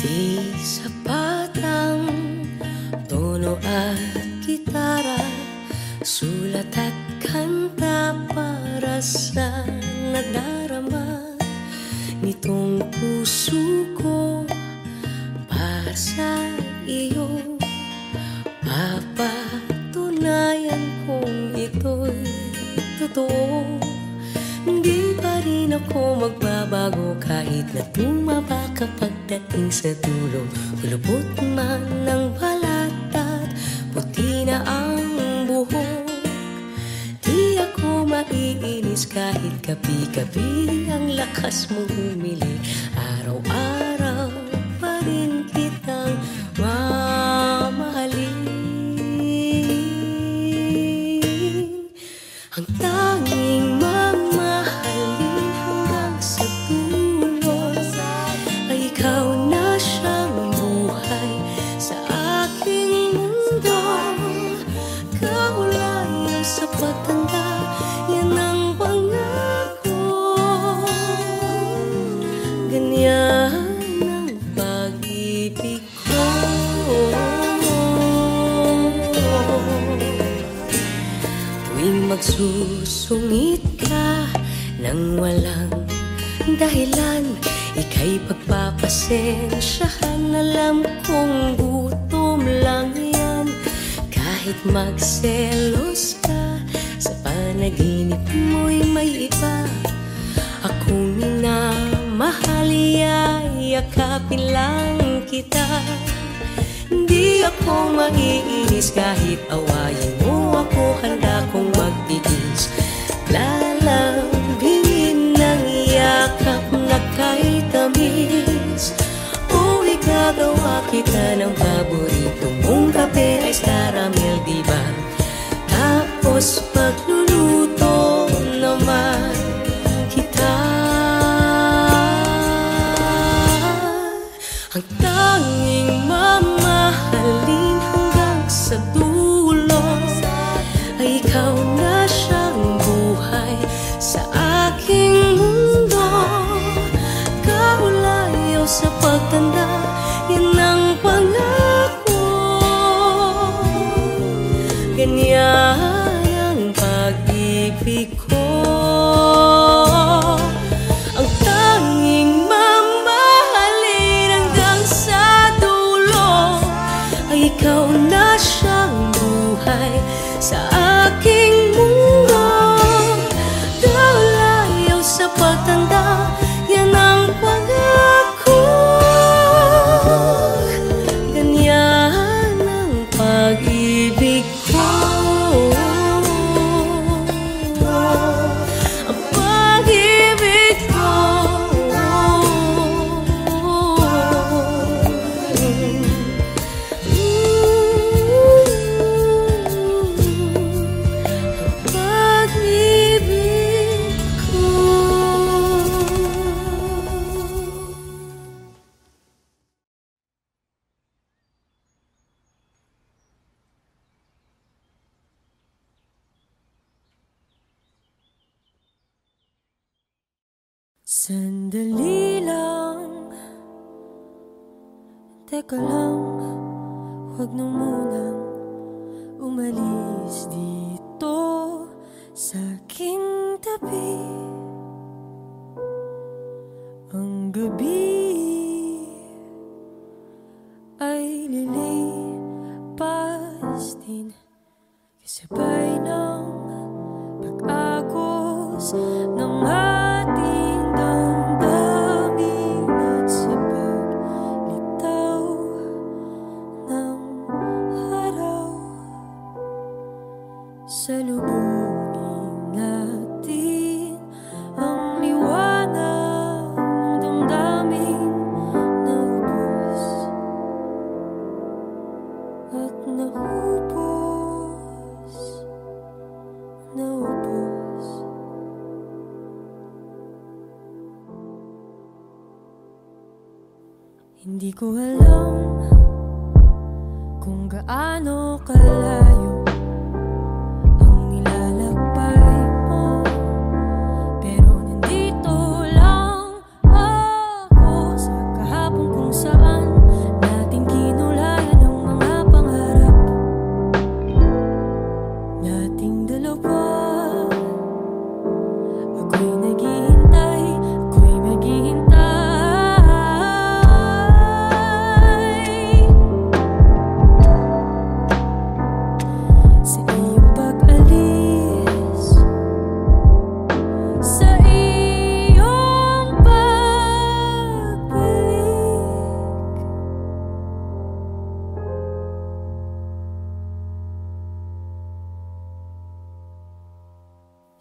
Di sapat ang tono at gitara, sulat at kanta para sa nadarama nitong puso ko para sa iyo. Papatunayan kong ito'y totoo. Hindi pa rin ako magbabago kahit na tumaba ka pagdating sa dulo. Kulubot man ng balat at puti na ang buhok. Di ako maiinis kahit gabi-gabi ang lakas mong humili. Araw-araw pa rin kitang mamahalin. Ang tanging mamahalin hanggang sa dulo ay ikaw na siyang buhay sa aking mundo. Kaulayan sa pagtanda, yan ang pangako. Ganyan ang pag-ibig ko. Tuwing magsusungit ka nang walang dahilan, ika'y pagpapasensyahan. Alam kong gutom lang yan. Kahit magselos ka, sa panaginip mo'y may iba. Akong minamahal, yakapin lang kita. Hindi ako maiinis kahit awayin mo ako. Handa kong magtiis, lalambingin ng yakap na kay tamis. O igagawa kita ng paborito mong kape, ice caramel, diba? Tapos pagluluto naman kita. Ang tanging mamahalin hanggang sa dulo ay ikaw na siyang buhay sa aking mundo. Kaulayo sa pagtanda, yan ang pangako. Ganyan ang pag-ibig ko. Ang tanging mamahalin hanggang sa dulo ay ikaw na siyang buhay sa aking mundo. Kaulayo sa pagtanda, yan ang pangako. Ganyan ang pag-ibig ko. Ang pag-ibig ko. Sandali lang, teka lang, huwag na munang umalis dito sa aking tabi. Ang gabi ay lilipas din, kasabay ng pag-agos ng ating damdamin at sa paglitaw ng araw. Salubungin natin ang liwanag ng damdamin na ubos at naubos, naubos. Hindi ko alam kung gaano kalayo ang nilalakbay mo, pero nandito lang ako sa kahapon kung saan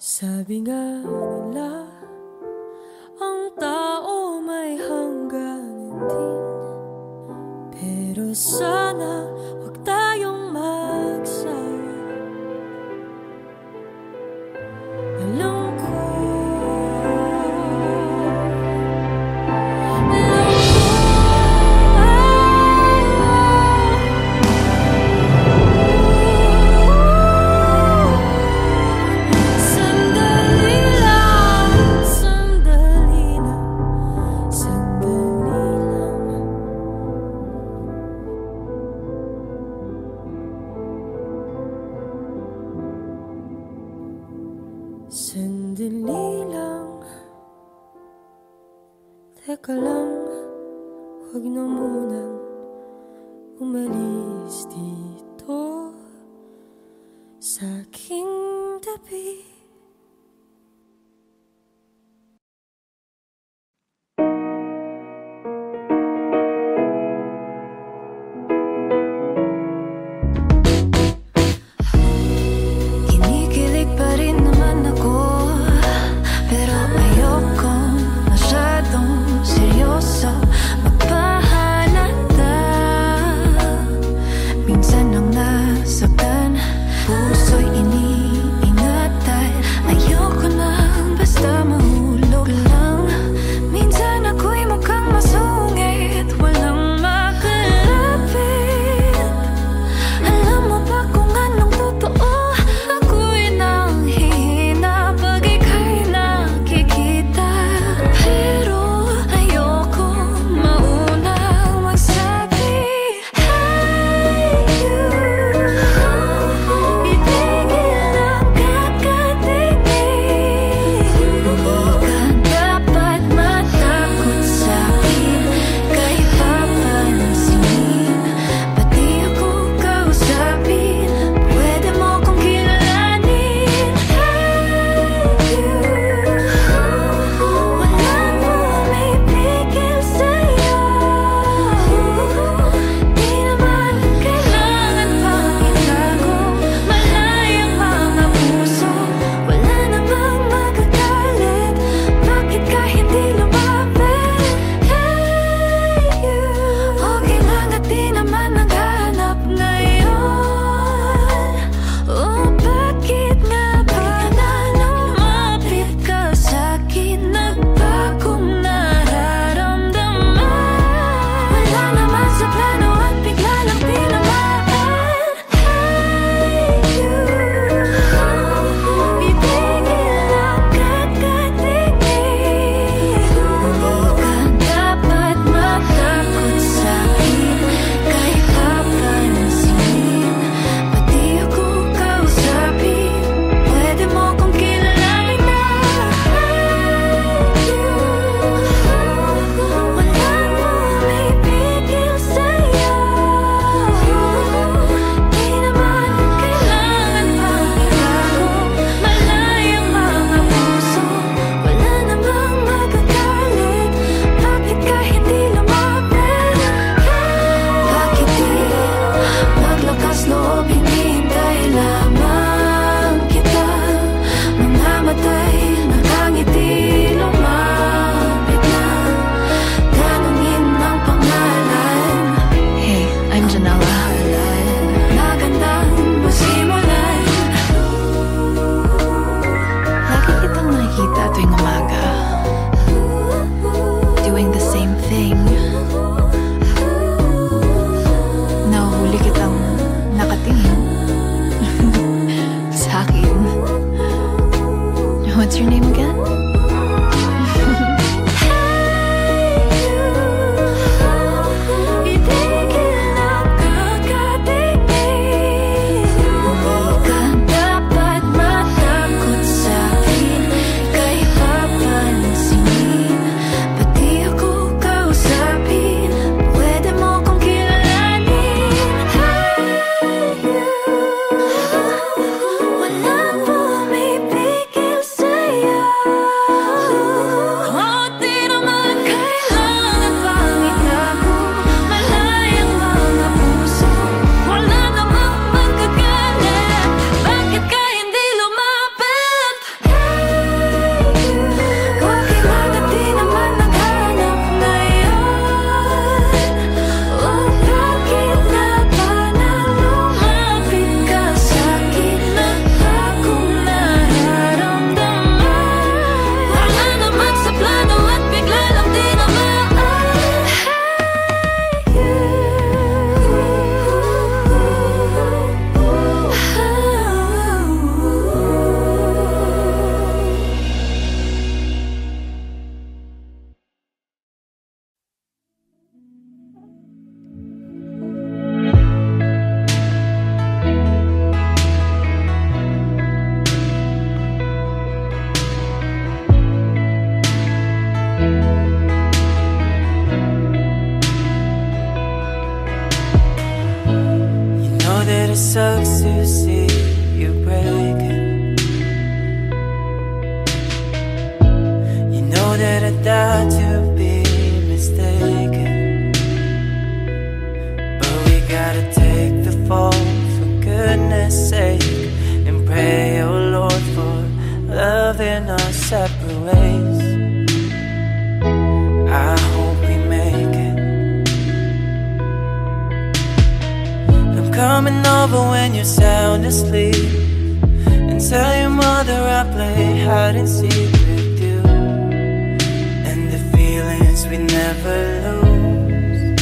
Sabi nga nila, ang tao may hangganan din. Pero sana huwag tayong magsawa. Alam ko sandali lang, teka lang, huwag na munang umalis dito sa aking tabi. Puso'y iniingatan, ayoko nang basta mahulog lang. Minsan ako'y mukhang masungit, walang makalapit. Alam mo ba kung anong totoo? Ako'y nanghihina pag ika'y nakikita. Pero ayoko maunang magsabi, hey you. What's your name again? Walang pumipigil sa'yo. sucks to see you breaking. You know that I died to be mistaken, but we gotta take the fall for goodness sake, and pray, oh Lord, for love in our separate ways. I hope we make it. I'm coming over when you're sound asleep, and tell your mother I play hide and seek with you, and the feelings we never lose.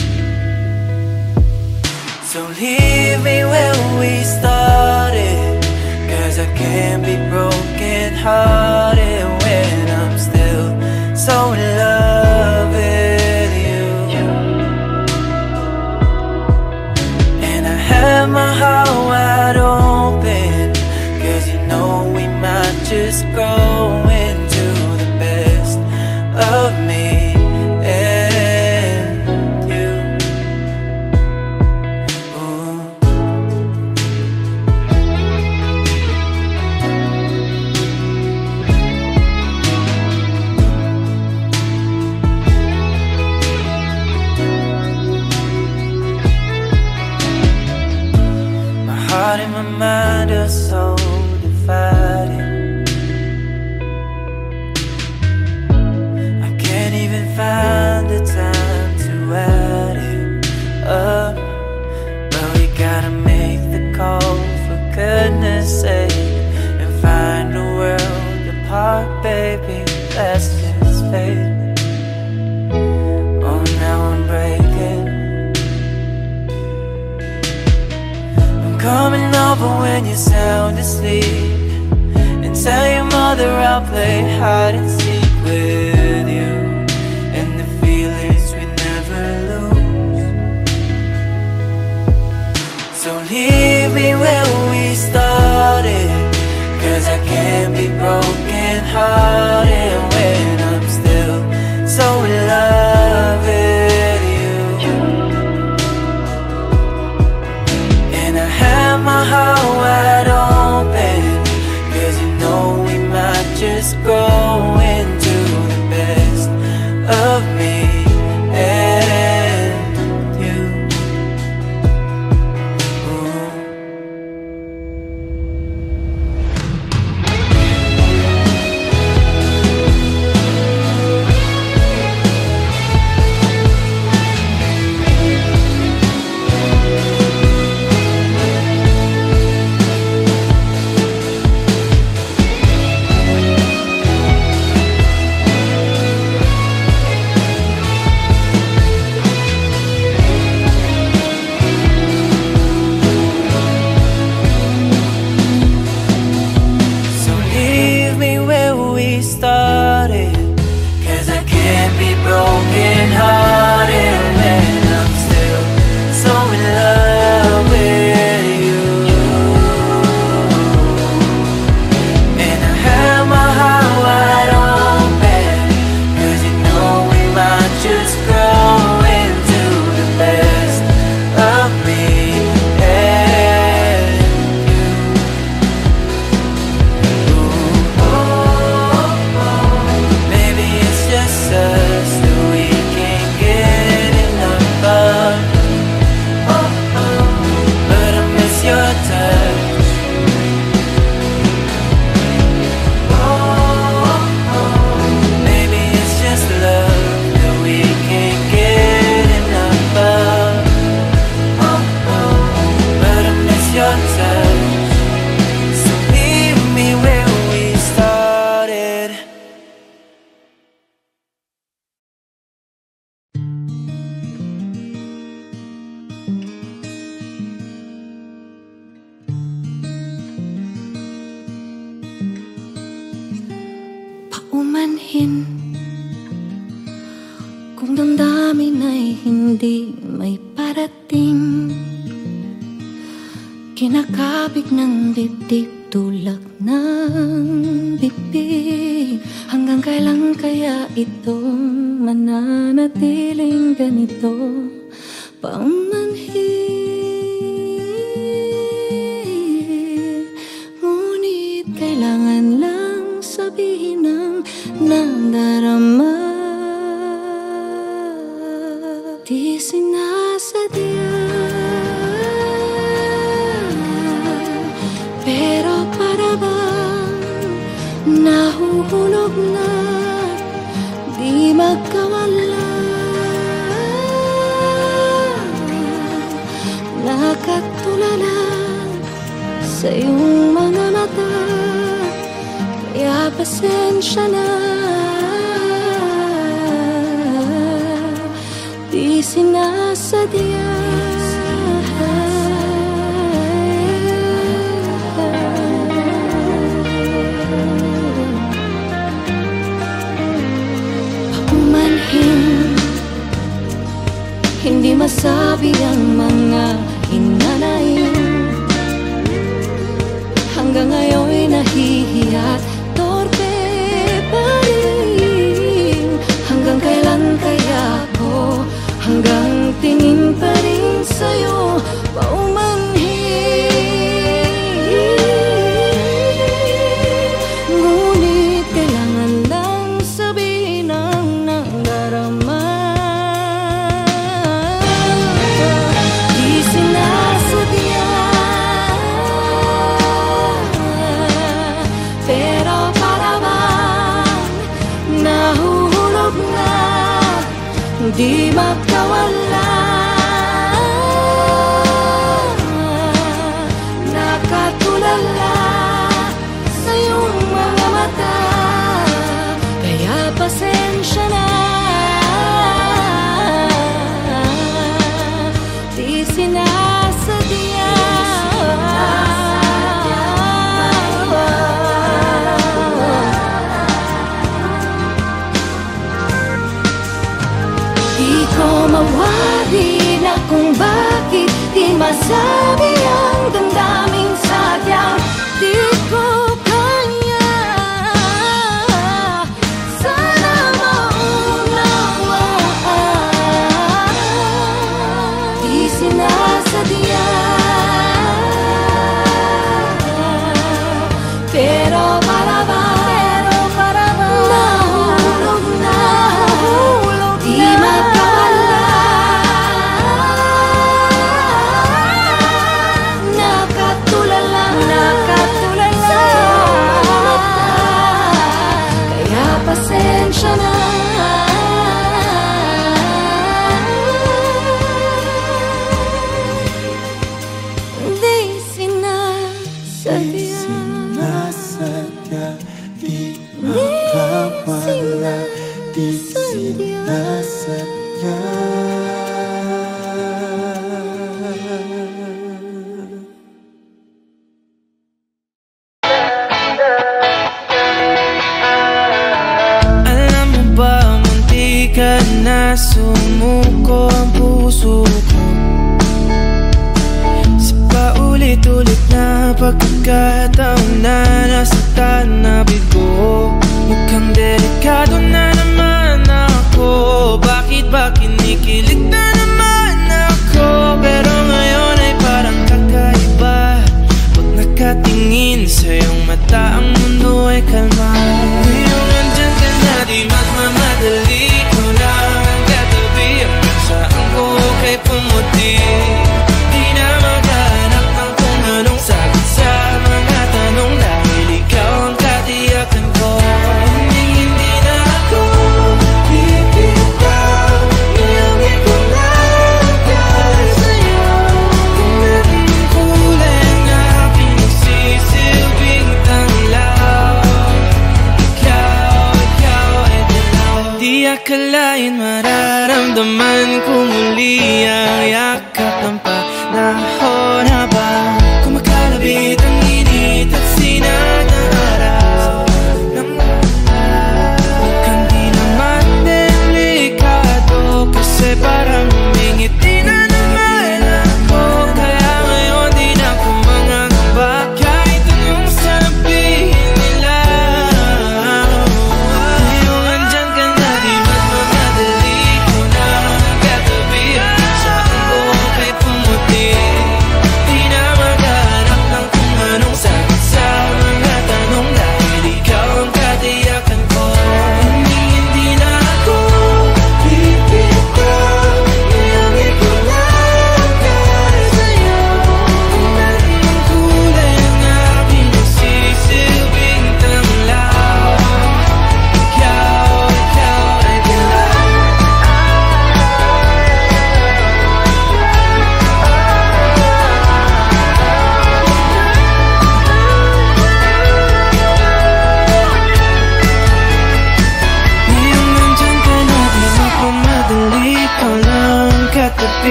So leave me where we started, 'cause I can't be broken hearted when I'm still so in love with you. And I have my heart wide open, 'cause you know we might just grow into the best of me and you. Ooh. My heart and my mind are so divided. I can't even find the time to add it up, but we gotta make the call for goodness sake, and find a world apart, baby. That's just fate. Oh, now I'm breaking. I'm coming over when you're sound asleep, and tell your mother I'll play hide and seek with you, and the feelings we never lose. So leave me where we started, 'cause I can't be broken hearted when I'm still so in love with you. And I have my heart wide open, 'cause you know we might just grow into the best of me and you. Ooh. So leave me where we started, 'cause I can't be broken hearted when I'm still so in love with you. And I have my heart wide open, 'cause you know we might just grow into the best of me and you. Maybe it's just us that we can't get enough of. But I miss your touch. Maybe it's just love that we can't get enough of. But I miss your touch. So leave me where we started. Paumanhin kung damdamin ay hindi may parating, kinakabig ng dibdib tulak ng bibig. Hanggang kailan kaya ito mananatiling ganito? Paumanhin sabihin ang nadarama. Di sinasadya, pero para bang nahuhulog na di magkawala. Nakatulala sa iyong mga mata, kaya pasensya na. Di sinasadya, paumanhin, hindi masabi ang mga hinanayin. Hanggang ngayon'y nahihiya't torpe pa rin. Hanggang kailan kaya ako hanggang tingin pa rin sa'yo paumanhin. Ngunit kailangan lang sabihin ang nadarama. Di sinasadya, pero para bang nahuhulog na di magkawala. Nakatulala sa iyong mga mata, kaya pasensya na. Di sinasadya, di ko mawari na kung bakit di masabi ang damdaming sadyang di ko kaya. Sana maunawaan. Di sinasadya, pero para bang nahulog na di magkawala. Nakatulala sa mata, kaya pasensya na. Di sinasadya, Sinasadya, di makawala. Di sinasadya. Alam mo ba, munti ka na sumuko ang puso ko sa paulit-ulit na pagkakataon na nasaktan na bigo. Mukhang delikado na naman ako. Bakit ba kinikilig na naman ako? Pero ngayon ay parang kakaiba. Pag nakatingin sa iyong mata, ang mundo ay kalma. Ngayong nandyan ka na, di magmamadali. Ko lang ang katabi, hanggang saan ko kay pumuti. Di na maghanap ng kung anong sagot sa mga tanong, dahil ikaw ang katiyakan ko. Hindi na ako bibitaw, nilangin ko lang dahil sa'yo. Kung naging kulay na pinagsisilbing tanglaw, ikaw ay dilaw. Di akalain mararamdaman ko muli ang yakap ng panahon habang kumakalabit ang init at sinag ng araw. Mukhang di naman delikado, kasi parang umingiti na naman ako. Kaya ngayon di na ako mangangamba, kahit anong sabihin nila. Ngayong andyan ka na, di magmamadali. Ko na ang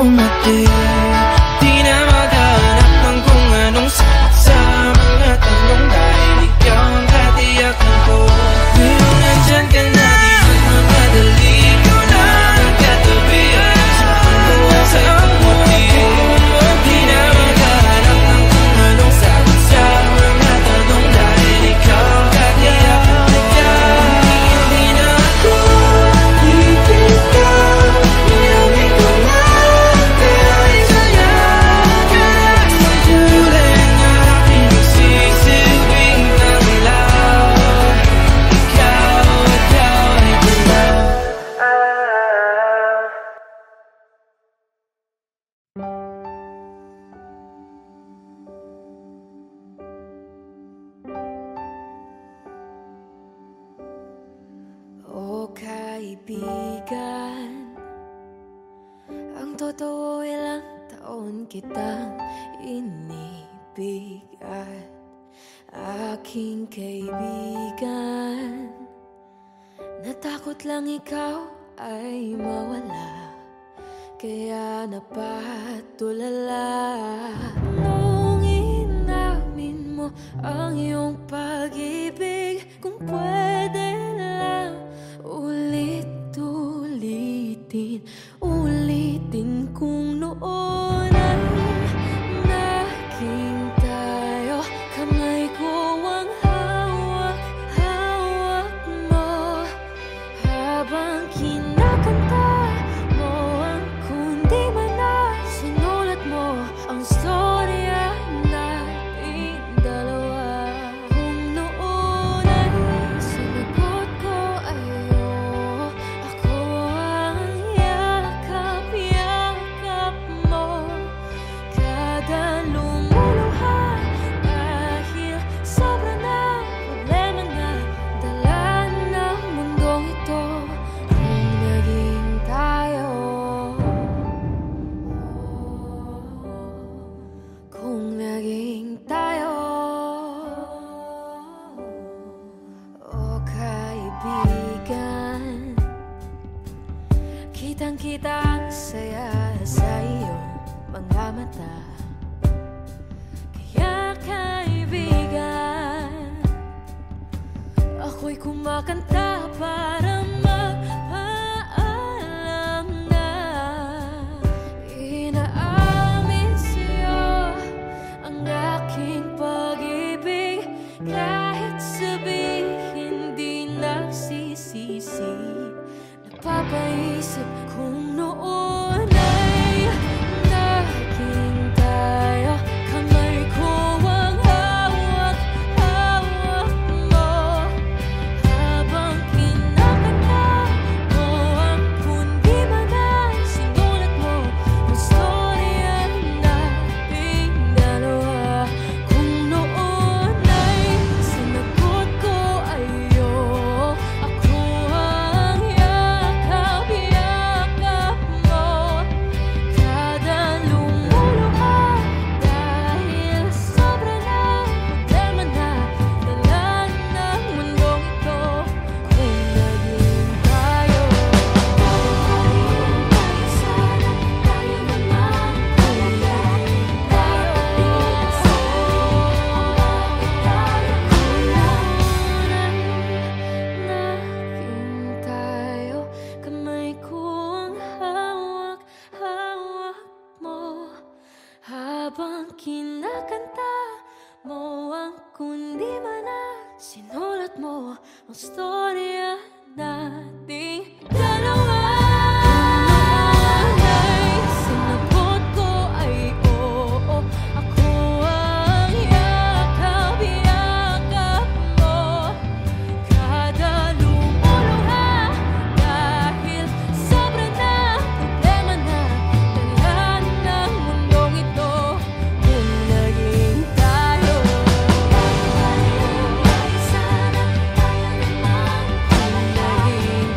umati. Di na maghanap ng kung anong sagot sa mga tanong dahil ikaw ang katiyakan ko. Pero nandyan ka na, di na magmadali. Ikaw na ang katabi at sa pagbuwag sa umuti. Di na maghanap ng kung anong sagot sa mga tanong dahil ikaw ang katiyakan ko. Hindi na ako ipigaw, nilawin ko na kaya isaya ka sa duling na aking magsisilbing tanglaw. Ikaw ay gulaw. O kaibigan, ang totoo ilang taon kitang inibig at aking kaibigan, natakot lang ikaw ay mawala, kaya napatulala. Nung inamin mo ang iyong pag-ibig, kung pwede lang ulit-ulitin, ulitin kung noon ay naging tayo. Kamay ko ang hawak-hawak mo, habang kinakanta mo ang kundi man na sinulat mo ang storya nating dalawa. Kung noon ay sinagot ko ayo, ako ang yakap-yakap mo. Kada lumuluha dahil sobra na problema na dala ng mundong ito. Kung naging tayo, kung naging tayo, o kaibigan, kitang-kita ang saya sa iyong mga mata. Kaya kaibigan, ako'y kumakanta para mapaalam na inaamin sa'yo ang aking pag-ibig. Kahit sabihin di nagsisisi, napapaisip kung noon ay naging tayo. Kamay ko ang hawak-hawak mo, habang kinakanta mo ang kundi man na sinulat mo ang storya nating dalawa. Kung noon ay sinagot ko ayo, ako ang yakap-yakap mo. Kada lumuluha dahil sobra na problema na dala ng mundong ito. Kung naging tayo, sana tayo naman. Kung naging tayo, naging tayo. Kamay ko ang hawak-hawak mo, habang kinakanta mo ang kundi man na sinulat mo ang storya nating dalawa. Noon ay sinagot ko ay oo, ako ang yakap-yakap mo. Kada lumuluha dahil sobra na problema na dala ng mundong ito. Kung naging tayo, sana tayo naman. Kung naging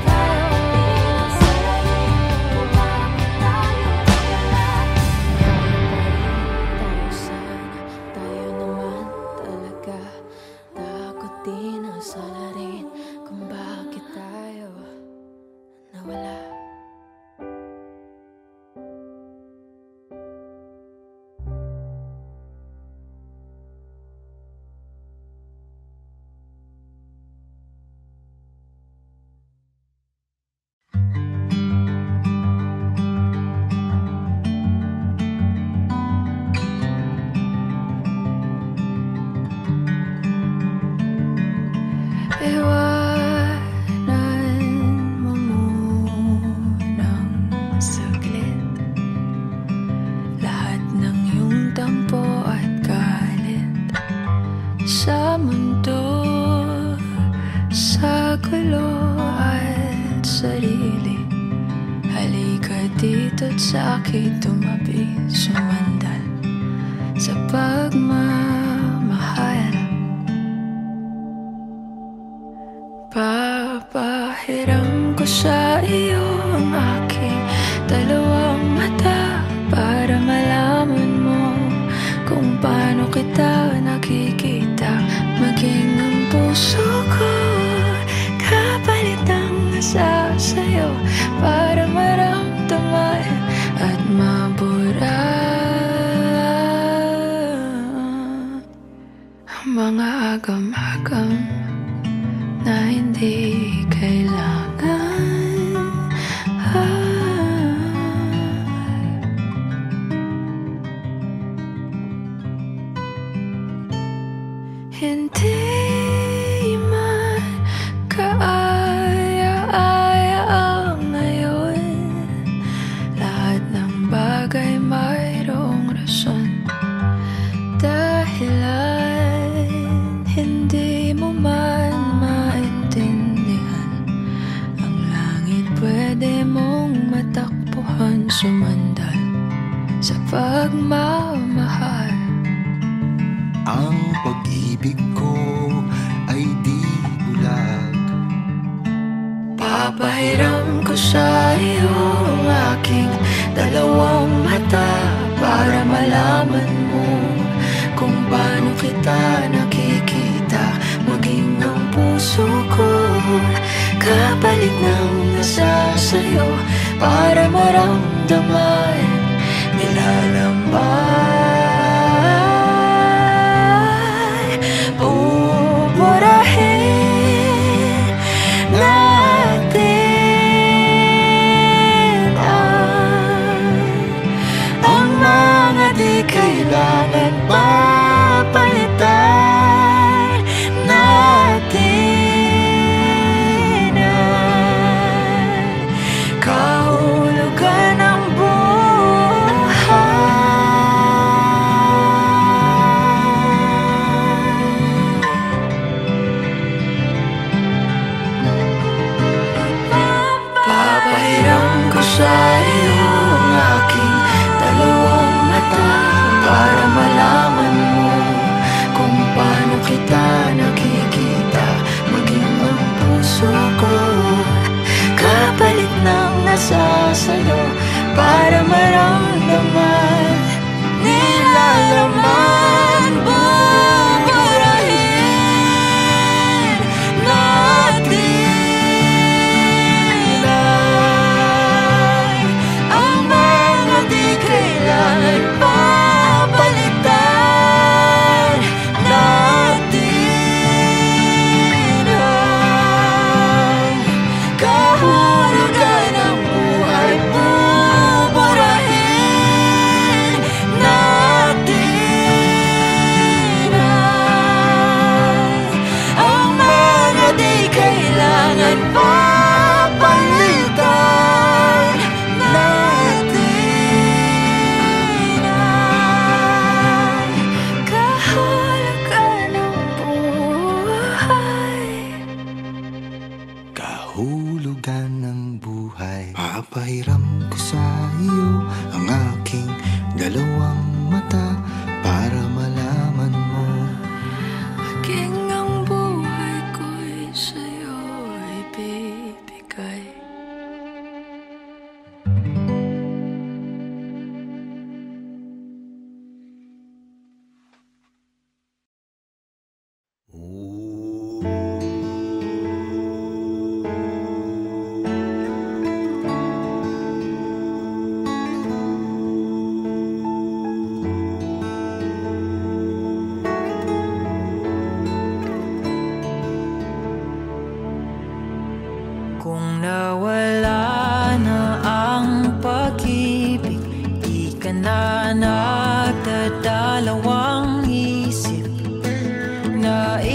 nawala. Iwanan mo munang saglit lahat ng iyong tampo at galit sa mundo, sa gulo at sarili. Halika dito't sa akin tumabi, sumandal sa pagmamahal. Papahiram ko sa iyo ang aking dalawang mata para malaman mo kung paano kita nakikita. Maging ang puso ko kapalit ang nasa sa'yo para maramdaman at mabura ang mga agam-agam na hindi kailangan. Hindi man kaaya-aya ang ngayon. Lahat ng bagay mayroong rason. Dahilan hindi mo man maintindihan. Ang langit pwede mong matakbuhan, sumandal sa pagmamahal. Ang pag-ibig ko ay di bulag. Papahiram ko sa iyo ang aking dalawang mata para malaman mo kung paano kita nakikita. Maging ang puso ko kapalit ng nasa sa'yo para maramdaman, nilalamay. Pupurahin natin ang mga di kailangan papalitan natin ang kahulugan ng buhay. Papahiram ko sa iyo ang aking dalawang mata para malaman mo kung paano kita nakikita. Maging ang puso ko kapalit ng nasa sa'yo para maramdaman, nilalaman. Buburahin natin ang mga di kailangan papalitan natin ang kahulugan ng buhay. Buburahin natin ang mga di kailangan papalitan natin ang kahulugan ng buhay. Kahulugan ng buhay. Papahiram ko sa iyo ang aking dalawang mata para malaman mo. Maging ang buhay ko'y sa'yo ibibigay. Kung nawala na ang pag-ibig, di ka na nagdadalawang isip. Naiwan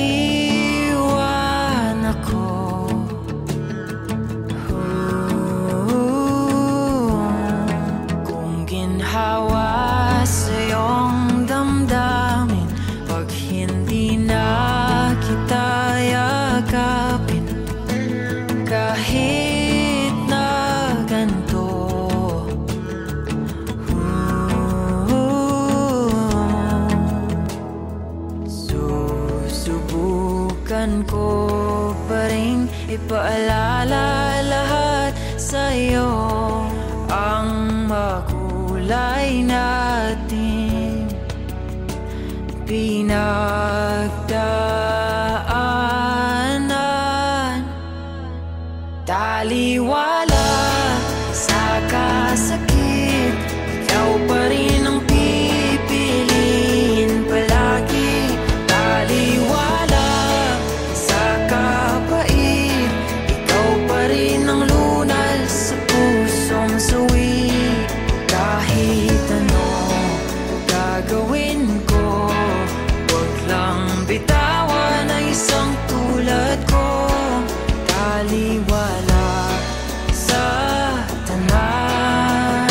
Susubukan ko pa rin ipaalala lahat sa'yo ang makulay natin pinagdaanan. Taliwala sa kasakit, ikaw pa rin ang pipiliin palagi. Taliwala sa kapait, ikaw pa rin ang lunas sa pusong sawi. Kahit ano gagawin ko, wag lang bitawan ang isang tulad ko. Taliwala sa tanan,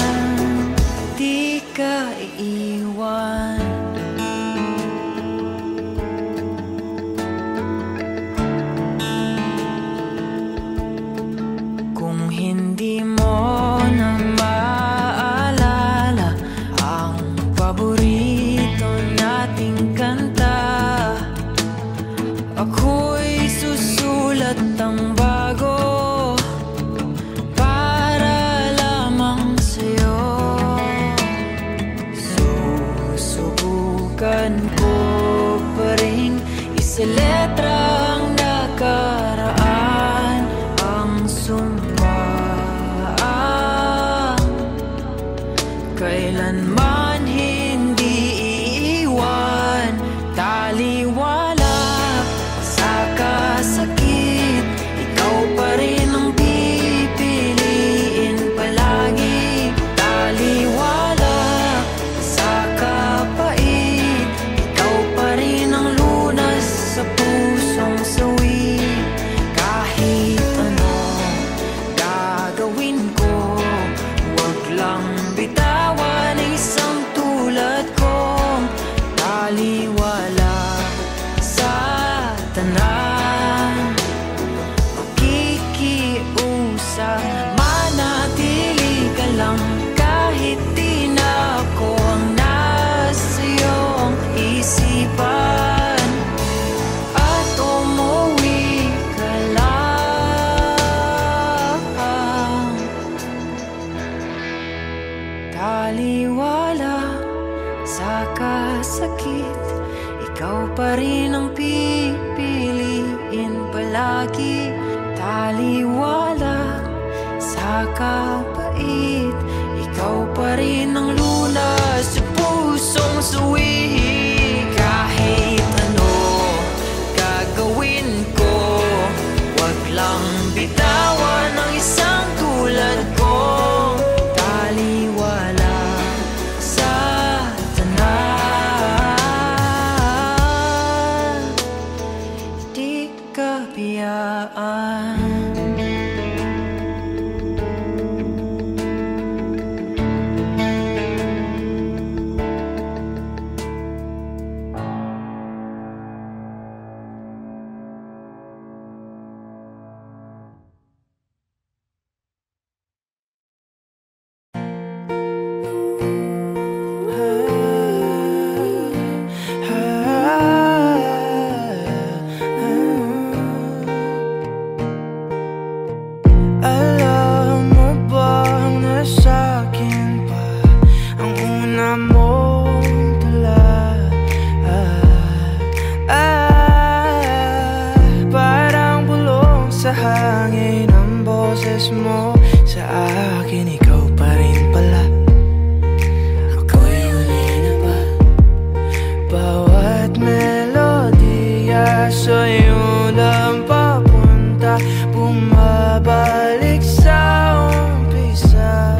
di ka iiwan. Kung hindi mo na maalala ang paborito nating kanta, ako'y susulat ng bago para lamang sa'yo. Susubukan ko pa rin isaletra ang nakaraan, ang sumpa kailanman hindi iiwan. Taliwala sa kasakit, ikaw pa rin ang pipiliin palagi. Taliwala sa kapait, ikaw pa rin ang lunas sa pusong sawi. Kahit ano gagawin ko, wag lang bitawan isang tulad kong taliwala sa tanan. Makikiusap, manatili ka lang kahit di na ako ang nasa iyong isipan, at umuwi ka lang. Taliwala sa kasakit, ikaw pa rin ang pipiliin palagi. Taliwala sa kapait, ikaw pa rin ang lunas sa pusong sawi. Kahit ano gagawin ko, wag lang bitawan ang isang tulad ko. Taliwala sa tanan, di ka biyaan. Alam mo bang nasa akin pa ang una mong tula? Parang bulong sa hangin ang boses mo sa akin, ikaw pa rin pala. Ako'y huli na ba? Bawat melodiya sa'yo lang papunta, bumabalik sa umpisa.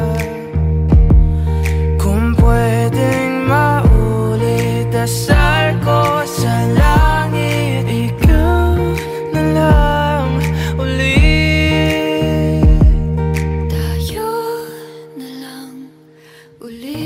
Kung pwedeng maulit, dasal ko sa langit, ikaw na lang ulit. Tayo na lang ulit.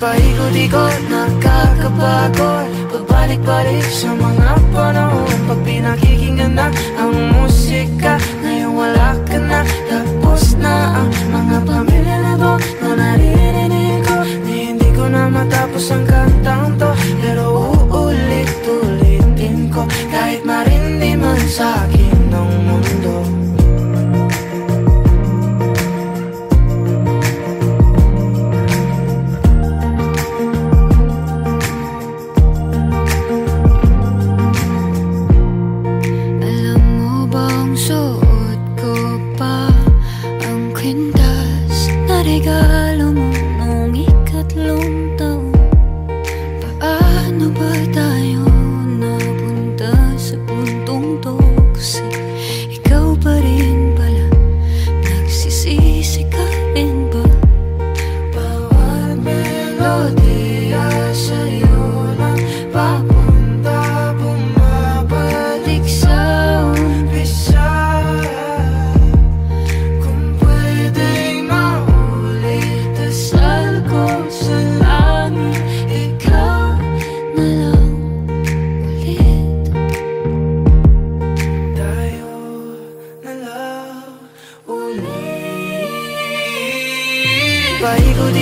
Paikot-ikot, nakakapagod, pabalik-balik sa mga panahon. Pag pinakikinggan na ang musika, ngayon wala ka na. Tapos na ang mga pamilya na to na naririnig ko. Ni hindi ko na matapos ang kantang to, pero uulit-ulit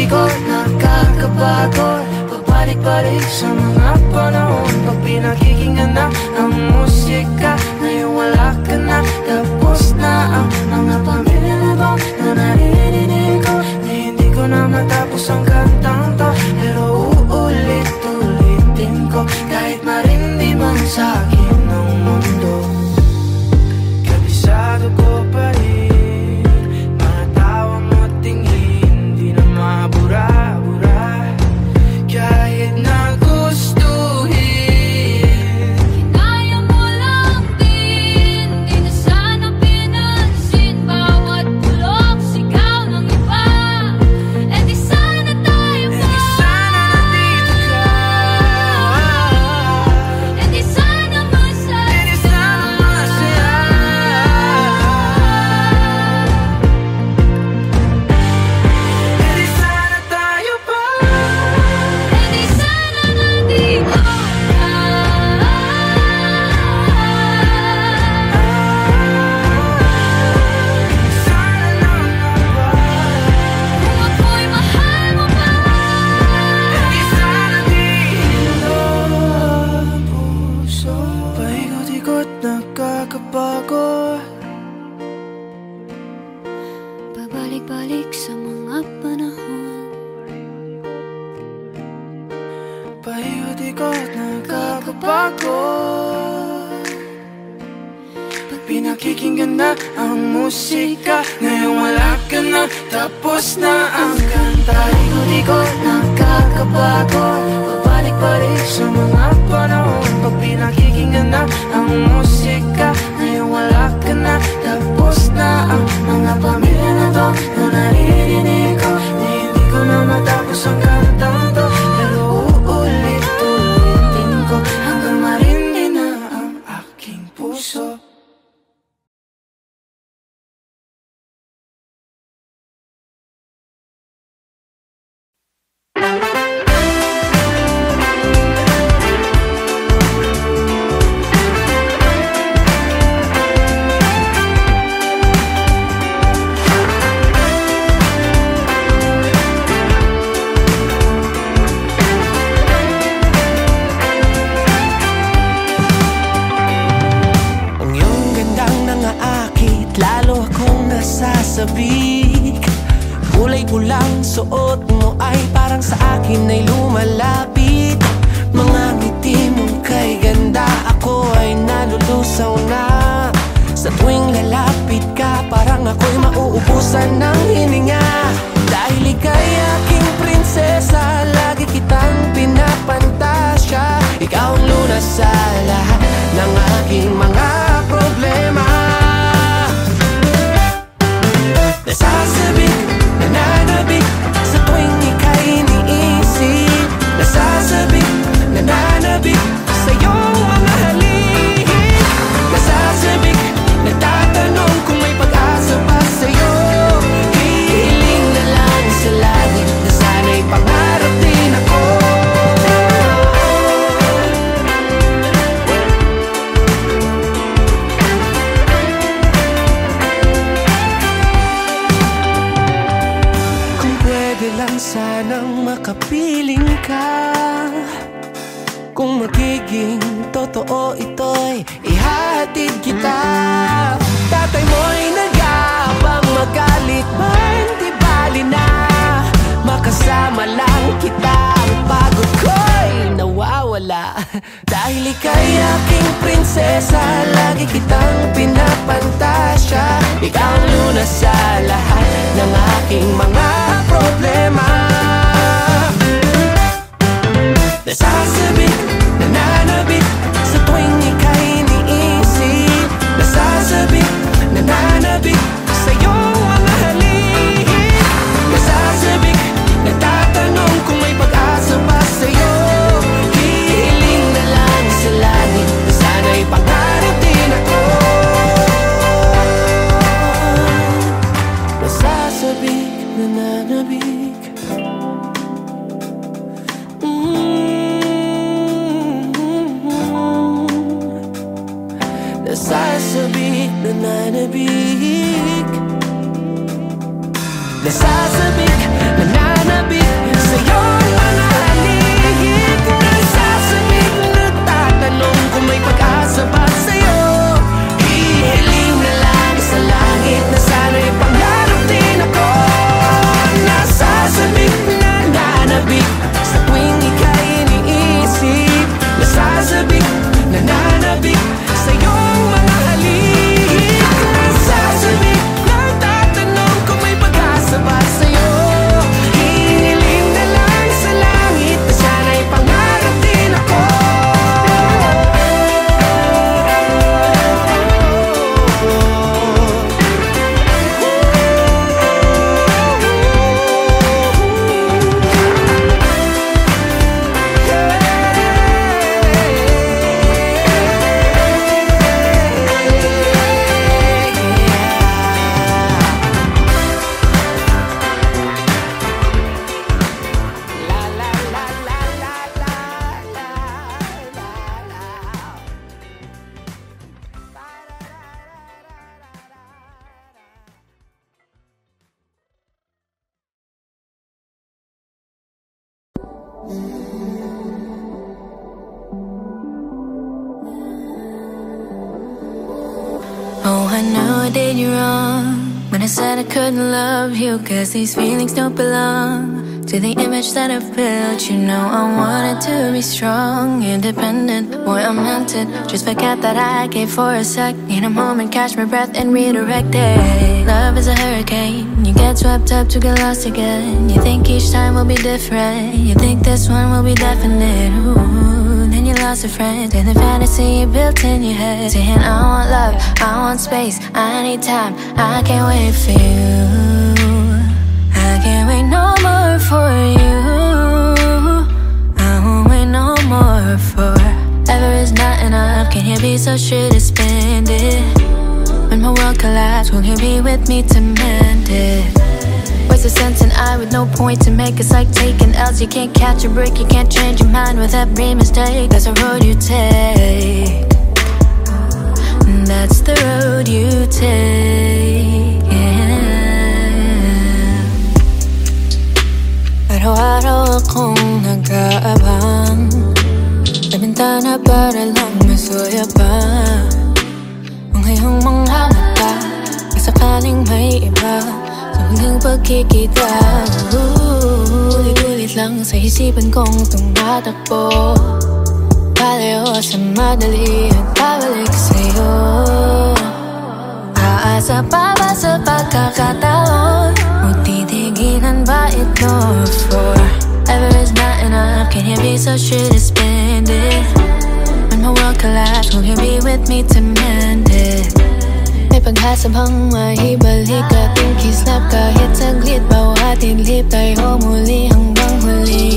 di ko nakakapagod. Pabalik-balik sa mga panahon, pag pinakikinggan na ang musika. Ngayon wala ka na, tapos na ang mga pamilya na to na naririnig ko. Na hindi ko na matapos ang kantang to, pero uulit-ulitin ko. Kahit marindi man sa akin ang mundo, kabisado ko pa rin mga tawa mo tingin, di na mabura-bura. Kahit na gustuhin, Kinaya mo lang din, di na sana pinansin bawat bulok, sigaw ng iba. E di sana tayo pa, di sana nandito ka. e di sana masaya. Di sana masaya. Di sana tayo pa. E di sana nandito ka. Sana lang naman. Kung ako'y mahal mo pa, Di sana dito ang puso. Paikot-ikot nakakapagod. pabalik-balik sa mga panahon. Paikot-ikot nakakapagod. Pag pinakikinggan na ang musika, ngayon wala ka na, tapos na ang kanta. Paikot-ikot nakakapagod. Pabalik-balik sa mga panahon, pag pinakikinggan na ang musika, ngayon wala ka na, tapos na ang mga pamilya na to na naririnig ko. Na hindi ko na matapos ang kantang to, pero uulit-ulitin ko hanggang marindi na ang aking puso. Ang iyong gandang nangaakit, lalo akong nasasabik. Kulay pulang suot mo ay parang sa akin ay lumalapit. Mga ngiti mong kay ganda, ako ay nalulusaw na. Sa tuwing lalapit ka, parang ako'y mauubusan ng hininga. Dahil ika'y aking prinsesa, lagi kitang pinapantasya. Ikaw ang lunas sa lahat ng aking mga problema. Nasasabik, nananabik, sa tuwing ika'y iniisip. Nasasabik, nananabik, sa iyong mga halik. Nasasabik, nagtatanong kung may pag-asa pa sa'yo. Hihiling na lang sa langit na sana'y pangarap din ako. Kung pwede lang sanang makapiling ka, kung magiging totoo ito'y ihahatid kita. Tatay mo'y nag-aabang magalit man, di bali na. Makasama lang kita, ang pagod ko'y nawawala. Dahil ika'y aking prinsesa, lagi kitang pinapantasya. Ikaw ang lunas sa lahat ng aking mga problema. Nasasabik, nananabik, sa tuwing ika'y iniisip. Nasasabik, nananabik, sa iyong mga halik. Nasasabik, nagtatanong kung may pag-asa pa sa'yo. Hihiling na lang sa langit na sana'y pangarap din ako. Nasasabik, nananabik, nasasabik, nananabik. Nasasabik, nananabik, I know I did you wrong when I said I couldn't love you, 'cause these feelings don't belong to the image that I've built. You know I wanted to be strong, independent. Boy, I meant it. Just forget that I gave for a sec. Need a moment, catch my breath and redirect it. Love is a hurricane. You get swept up to get lost again. You think each time will be different. You think this one will be definite. Ooh, then you lost a friend. And the fantasy you built in your head, saying I want love, I want space, I need time, I can't wait for you. I can't wait no more for you. I won't wait no more for ever is not enough. Can you be so sure to spend it? When my world collapses, will you be with me to mend it? Where's the sense in I with no point to make? It's like taking L's. You can't catch a break, you can't change your mind with every mistake. That's the road you take. That's the road you take, yeah. Araw-araw akong nag-aabang sa bintana para lang masuya pa ang iyong mga mata. Kasakaling may iba sa huling pagkikita. Ulit-ulit lang sa isipan kong tumatakbo, palayo sa madali at pabalik sa'yo. Aasa pa ba sa pagkakataon? Magtitigilan ba ito for ever is not enough? Can you be so sure to spend it? When my world collapses, will you be with me to mend it? May paghasa bang maibalik ating kislap? Kahit saglit, bawat idlip tayo muli hanggang huli.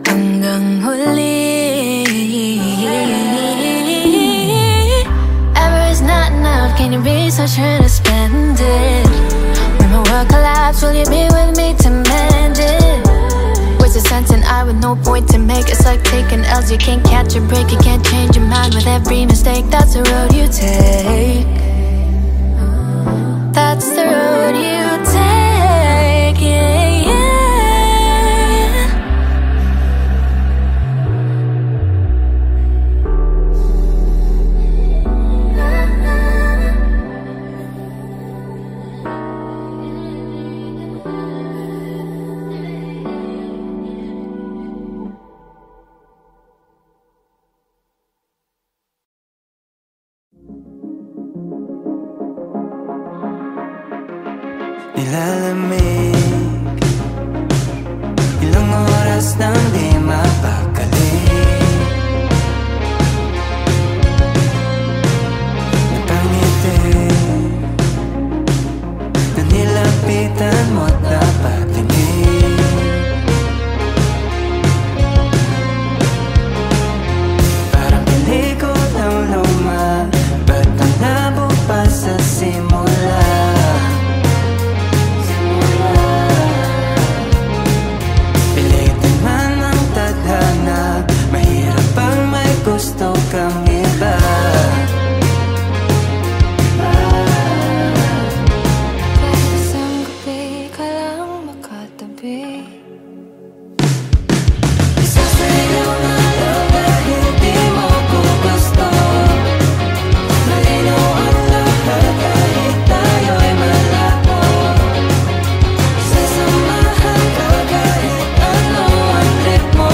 Hanggang huli. Ever is not enough, can you be so sure to spend it? When my world collapses, will you be with me to mend it? Where's the sense in I with no point to make? It's like taking L's, you can't catch a break. You can't change your mind with every mistake. That's the road you take. That's the road you take, yeah, yeah. Nilalamig, ilang oras nang di mapakali. Napangiti na nilapitan mo't napatingin. Parang pelikulang luma, ba't ang labo pa sa simula? Gusto kang iba. Kahit isang gabi ka lang makatabi, Isasayaw na lang kahit di mo ko gusto. Malinaw ang lahat kahit tayo'y malabo. Sasamahan ka kahit ano ang ritmo.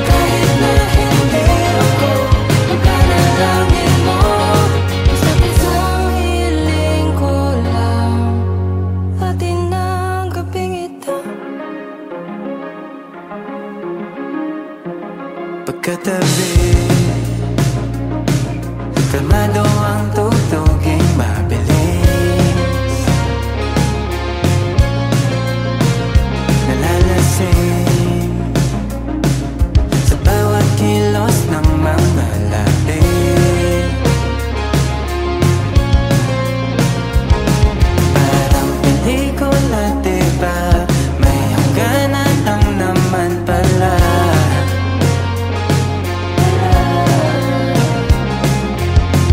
Kahit na hindi ako magkanalangin mo, basta isang hiling ko lang, atin ang gabing ito. Pagkatabi, kalmado ang tugtuging mabilis. Nalalasing sa bawat kilos ng mga labi. Parang pelikula, diba? May hangganan lang naman pala.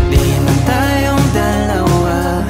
Di man tayong dalawa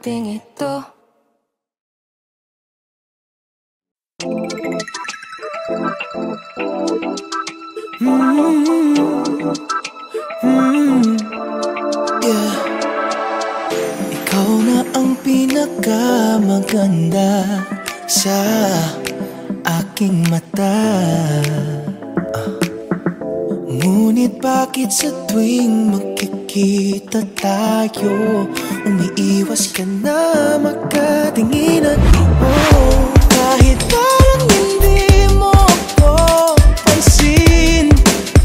ating ito. Yeah. Ikaw na ang pinakamaganda sa aking mata. Ngunit bakit sa tuwing magkikita tayo, umiiwas ka na magkatinginan? Oh, kahit parang hindi mo ako pansin,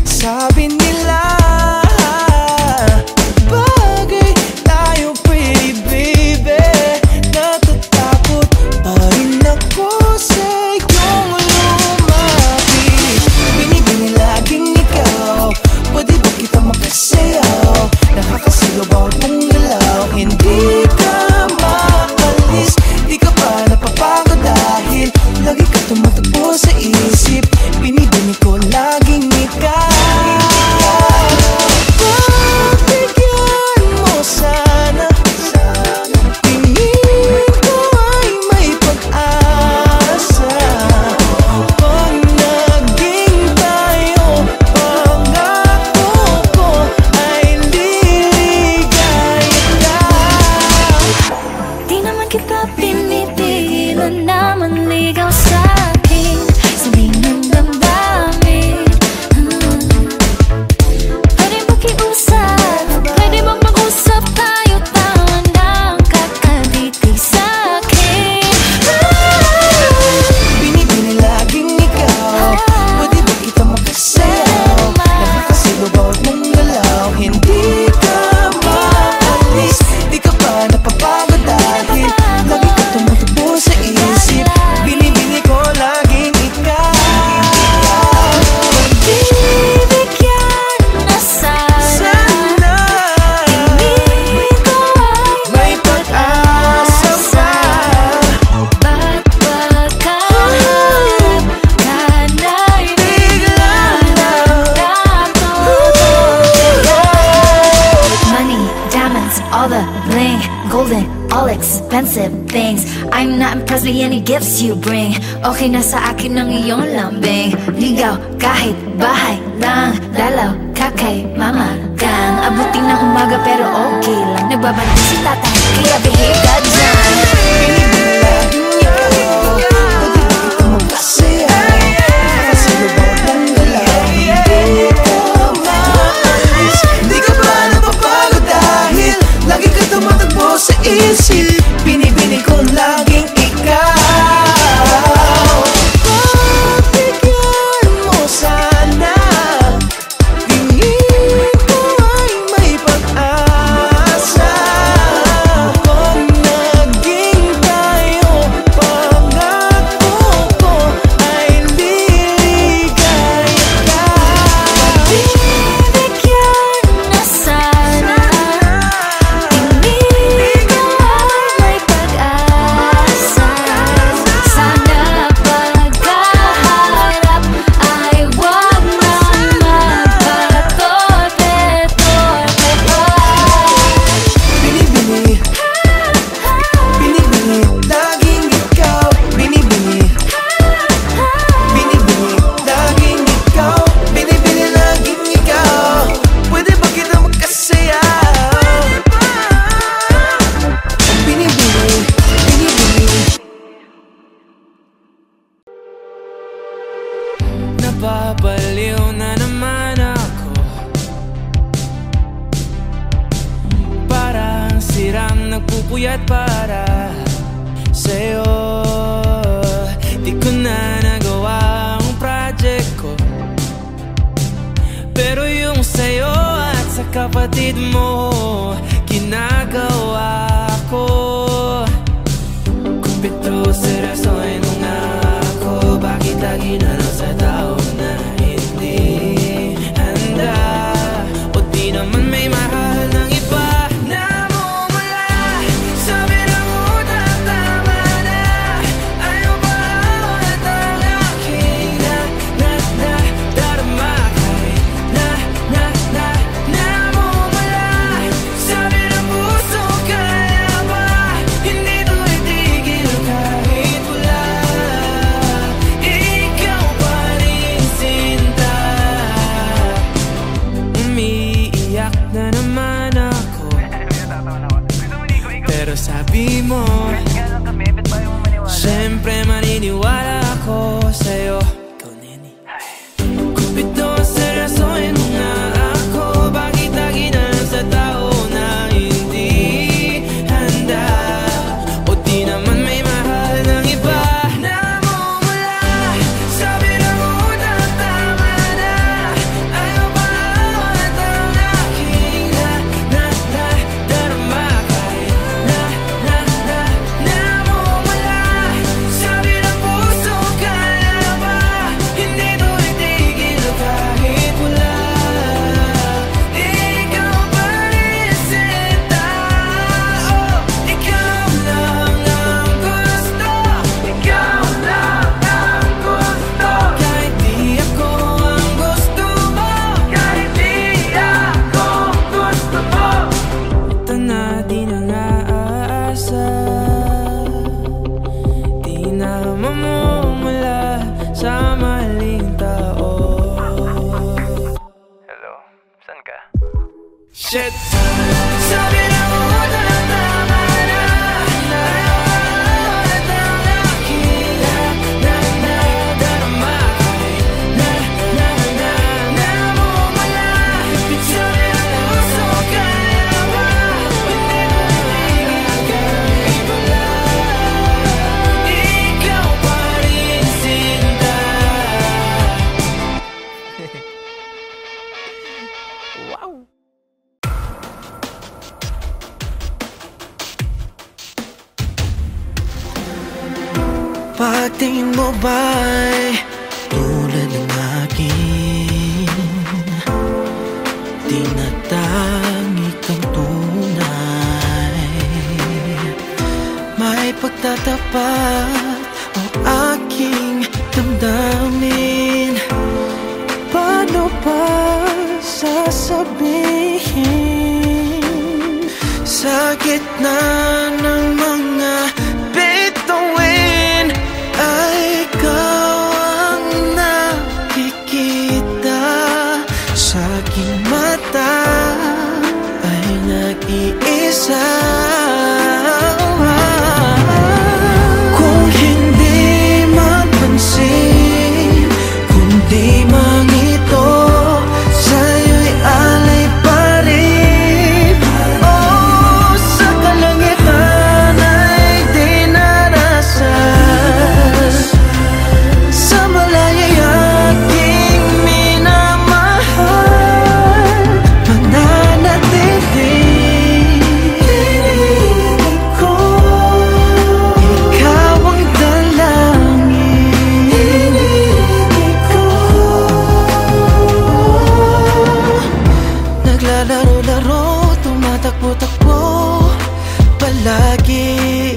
sabi nila bagay tayo, pretty baby. Natatakot pa rin ako sa iyong lumapit. Binibini laging ikaw, pwede ba kita makasayaw? Nakakasigaw bawat mong galaw, hindi ka maalis. Di ka pa napapagod dahil lagi ka tumatakbo sa isip. Binibini ko laging ikaw. Pagbigyan mo sana, tingin ko ay may pag-asa. Pag naging tayo, pangako ko ay liligaya ka. Di naman kita pinipigilan na manligaw sa'kin, sabihin ng damdamin. Pwede ba kiusap? Pwede ba mag-usap tayo? Tawa ng kakaditi sa'kin. Binibini laging ikaw, pwede ba kita makasayaw? Nakakasigaw bawat mong galaw, hindi ka maalis. Di ka pa napapagod dahil lagi ka tumatakbo sa isip. Binibini ko laging ikaw. Bibigyan na sana, tingin ko ay May pag-asa pa. ba't pagkaharap ka na'y bigla money, diamonds, all the bling, golden, all expensive things. I'm not impressed by any gifts you bring. Okay na sa akin ang iyong lambing. Ligaw kahit bahay lang, dalaw ka kay mama gang. Abutin ng umaga pero okay lang, nagbabantay si tatay, kaya behave ka dyan. Binibini laging ikaw, pwede ba kita makasayaw? Nakakasigaw bawat mong galaw, hindi ka maalis. Di ka ba napapagod dahil lagi ka tumatakbo sa isip. Binibini ko laging ikaw. Pagbigyan mo sana, tingin ko ay may pag-asa. Pag naging tayo, pangako ko ay liligaya ka. Bibigyan na sana, tingin ko ay may pag-asa. Sana pagkaharap ay wag na magpatorpe-torpe pa. Binibini, binibini, laging ikaw. Binibini, binibini, laging ikaw. Binibini, laging ikaw. Pwede ba kita makasayaw? Binibini, binibini. Napapaliw na naman ako, parang sirang nagpupuyat para sa'yo. Di ko na nagawa ang project ko, pero yung sa'yo at sa kapatid mo ginagawa ko. Kumpito seryoso'y nung ako, bakit lagi na lang sa tao na hindi handa? O di naman may mahal ng iba na mumula. Sabi ng utang tama na, ayaw ba at ang aking darama kay na mumula. Sabi sabi mo, siyempre maniniwala ako sa'yo. Ikaw, Neni. Kupido sa rason na ako, bakit lagi na lang sa tao na hindi handa, o di naman may mahal ng iba. Namumula, sabi na muna tama na, ayaw pa at ang aking darama kahit namumula, sabi ng puso kaya ba, hindi to itigil kahit wala. Ikaw pa rin sinta, oh, ikaw lang ang gusto, ikaw lang ang gusto. Kahit di ako ang gusto mo, kahit di ako gusto mo, ito na di na aasa, di na mamumula sa maling tao. Hello, saan ka? Shit! Sabi na muna tama na, ayaw at ang aking darama kahit namumula, sabi ng puso kaya ba, hindi mo itigil kahit wala. Ikaw pa rin sinta. Pagtingin mo ba'y tulad ng akin, tinatangik kang tunay, may pagtatapat ang aking damdamin. Paano pa sasabihin sa gitna ng mga bituin ay ikaw ang nakikita sa aking mata, ay nag-iisa. Kung hindi mapansin, kundi mangito, sa'yo'y alay pa rin. Oh, sa kalangitan ay di narasas, sa malaya'y aking minamahal, mananatili. Hinihiling ko, ikaw ang dalangin. Hinihiling ko, naglalaro-laro, tumatakbo-takbo palagi,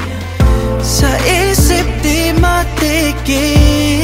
sa isip di matigil.